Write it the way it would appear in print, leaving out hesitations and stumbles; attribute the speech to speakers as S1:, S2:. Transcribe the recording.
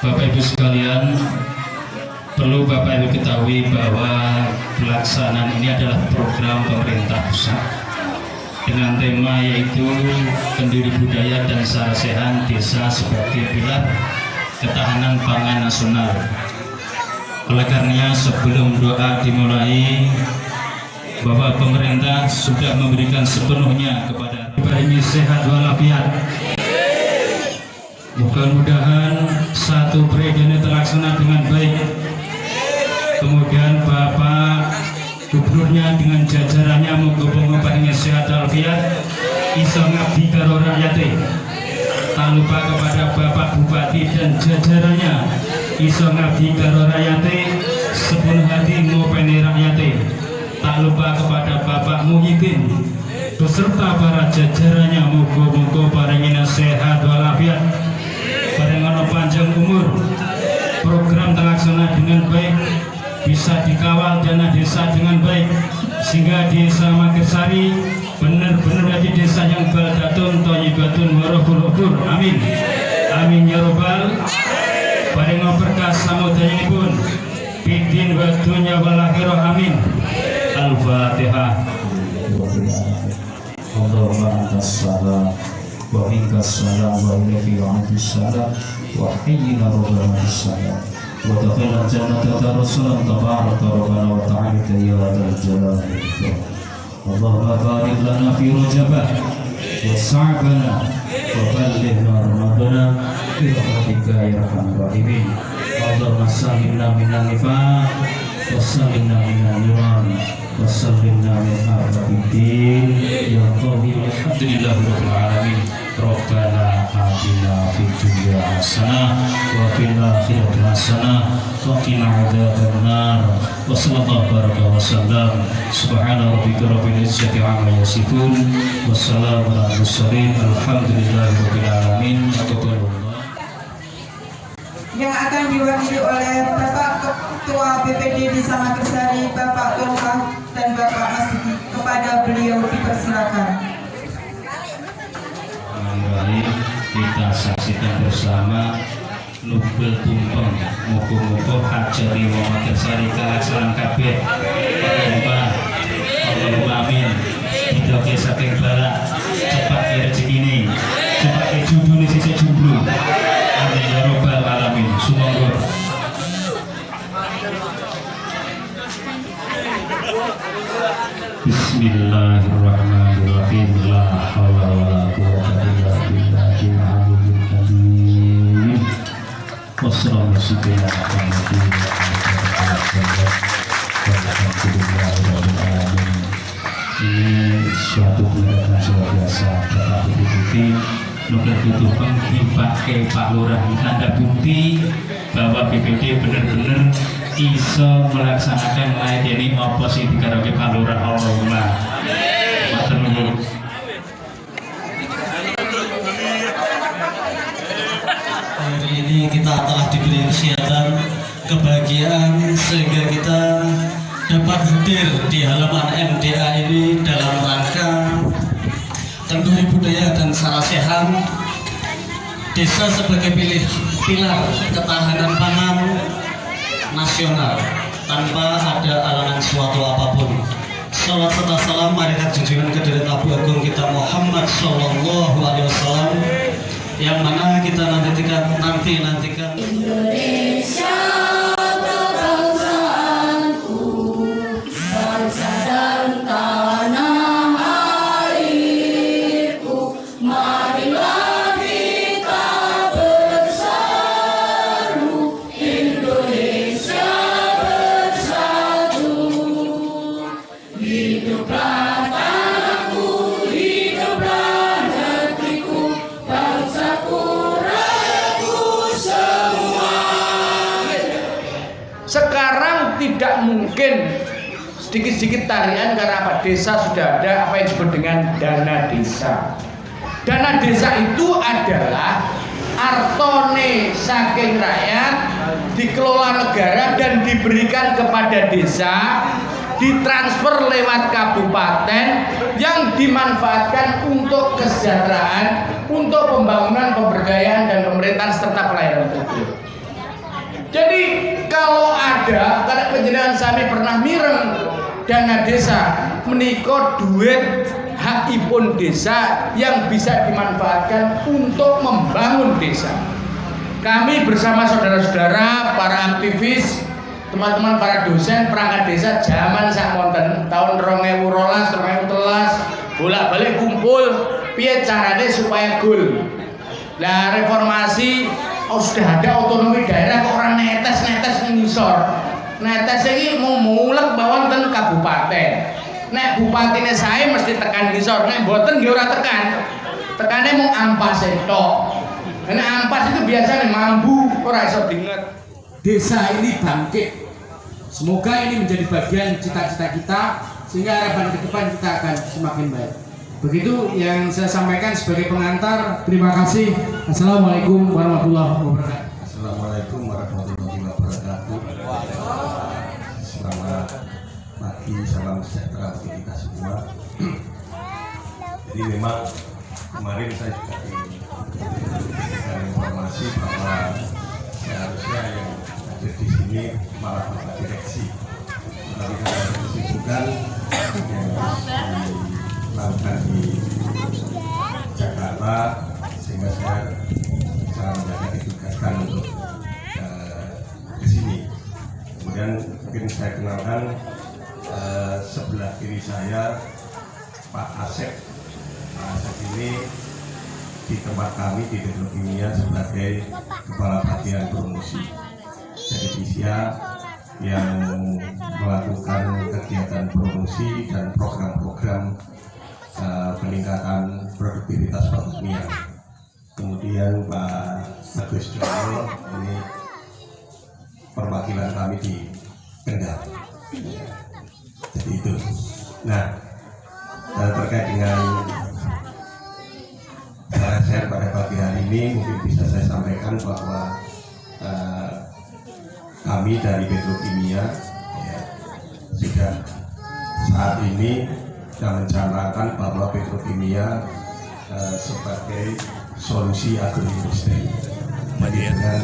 S1: Bapak Ibu sekalian, perlu Bapak Ibu ketahui bahwa pelaksanaan ini adalah program pemerintah pusat dengan tema yaitu Kenduri Budaya dan Sarasehan Desa sebagai pilar ketahanan pangan nasional. Oleh karenanya sebelum doa dimulai, bahwa pemerintah sudah memberikan sepenuhnya kepada ini sehat walafiat. Mudah-mudahan satu periode ini terlaksana dengan baik. Kemudian Bapak Gubernurnya dengan jajarannya moga-moga paling sehat walafiat, iso ngabdi karo rakyate. Tak lupa kepada Bapak Bupati dan jajarannya iso ngabdi karo rakyate, sepenuh hati ngopeni rakyate. Tak lupa kepada Bapak Muhyiddin beserta para jajarannya moga-moga paling sehat walafiat, paringono panjang umur, program terlaksana dengan baik, bisa dikawal dana desa dengan baik, sehingga desa Magersari benar-benar jadi desa yang baldatun thayyibatun warahul ghafur. Amin amin ya robbal. Paringono berkah samudayanipun bidin wa dunya wal akhirah. Amin. Al-Fatihah. Allahumma antas salam wa minkas salam wa ilaika antus salam wa hayyina rabbana salam wa taqabbal jannata rasulullah tabaraka rabbana wa ta'ala ya dzal jalali wal ikram. Allahumma barik lana fi rajabah wa sa'bana wa ballighna ramadana bi rahmatika ya arhamar rahimin. Allahumma sallimna minan nifaq wa sallimna minan niran wa sallimna min arba'iddin ya qawi alhamdulillahi rabbil alamin. Rabbana atina fid dunya hasanah wa fil akhirati hasanah wa qina adzabannar. Wa sallallahu baraka wa sallam subhana rabbika rabbil izzati amma yasifun wa salamun alal mursalin alhamdulillahi rabbil alamin.
S2: Yang akan diwakili oleh Bapak Ketua BPD Desa Magersari, Bapak Tongkah dan Bapak Masdi. Kepada beliau dipersilakan.
S1: Mari kita saksikan bersama Nubel Tumpeng muga-muga hajari wong Magersari kalaksanan kabeh. Allahumma amin. Didoke saking barak cepat rezekine, cepat judune sisik jomblo. Amin ya robbal alamin. Sumangga. Bismillahirrahmanirrahim. La haula wala quwwata illa billahil aliyyil azim. Wassallallahu alaihi. Ini suatu bulan yang luar biasa. Bapak Bupati Nubel Tumpeng dipakai Pak Lurah tanda bukti bahwa BPD benar-benar iso melaksanakan melayani apa sih dikarenakan Pak Lurah. Allahumma matur nuwun.
S3: Hari ini kita telah diberi kesehatan, kebahagiaan, sehingga kita dapat hadir di halaman MDA ini dalam rangka Kenduri Budaya dan Sarasehan Desa sebagai pilar ketahanan pangan nasional tanpa ada alangan suatu apapun. Salawat serta salam marikat junjungan kehadirat Abu Agung kita Muhammad Sallallahu Alaihi Wasallam, yang mana kita nantikan
S4: Indonesia. Hiduplah negeriku, bangsaku, rakyatku. Sekarang tidak mungkin sedikit-sedikit tarian karena apa? Desa sudah ada apa yang disebut dengan dana desa. Dana desa itu adalah artone saking rakyat dikelola negara dan diberikan kepada desa, ditransfer lewat kabupaten yang dimanfaatkan untuk kesejahteraan, untuk pembangunan, pemberdayaan dan pemerintahan serta pelayanan publik. Jadi kalau ada karena penjenengan sami pernah mireng dana desa menika duit hakipun desa yang bisa dimanfaatkan untuk membangun desa. Kami bersama saudara-saudara, para aktivis, teman-teman para dosen perangkat desa zaman sakmonten tahun 2012, 2013 bolak-balik kumpul piye carane supaya gol. Nah, reformasi sudah ada otonomi daerah kok orang netes ngisor. Netes iki mau mulek bawang ten kabupaten. Nek bupatine sae mesti tekan ngisor, nek mboten nggih ora tekan. Tekane mung ampas tok. Nek ampas itu biasanya mambu ora iso dinget.
S5: Desa ini bangkit. Semoga ini menjadi bagian cita-cita kita sehingga harapan ke depan kita akan semakin baik. Begitu yang saya sampaikan sebagai pengantar. Terima kasih. Assalamualaikum warahmatullahi wabarakatuh.
S6: Assalamualaikum warahmatullahi wabarakatuh. Selamat pagi, salam sejahtera bagi kita semua. Jadi memang kemarin saya juga diberikan informasi bahwa seharusnya yang hadir di sini malah bapak direksi. Tapi karena kesibukan yang dilakukan di Jakarta, sehingga saya mendadak ditugaskan untuk ke sini. Kemudian mungkin saya kenalkan sebelah kiri saya Pak Asep. Pak Asep ini di tempat kami di Petrokimia sebagai Kepala Bagian Promosi. Jadi dia yang melakukan kegiatan promosi dan program-program peningkatan produktivitas pertanian. Kemudian Pak Agus Jono ini perwakilan kami di Kendal. Jadi itu. Nah, terkait dengan share pada pagi hari ini mungkin bisa saya sampaikan bahwa kami dari Petrokimia ya, sudah saat ini sudah mencanangkan bahwa Petrokimia sebagai solusi agroindustri dengan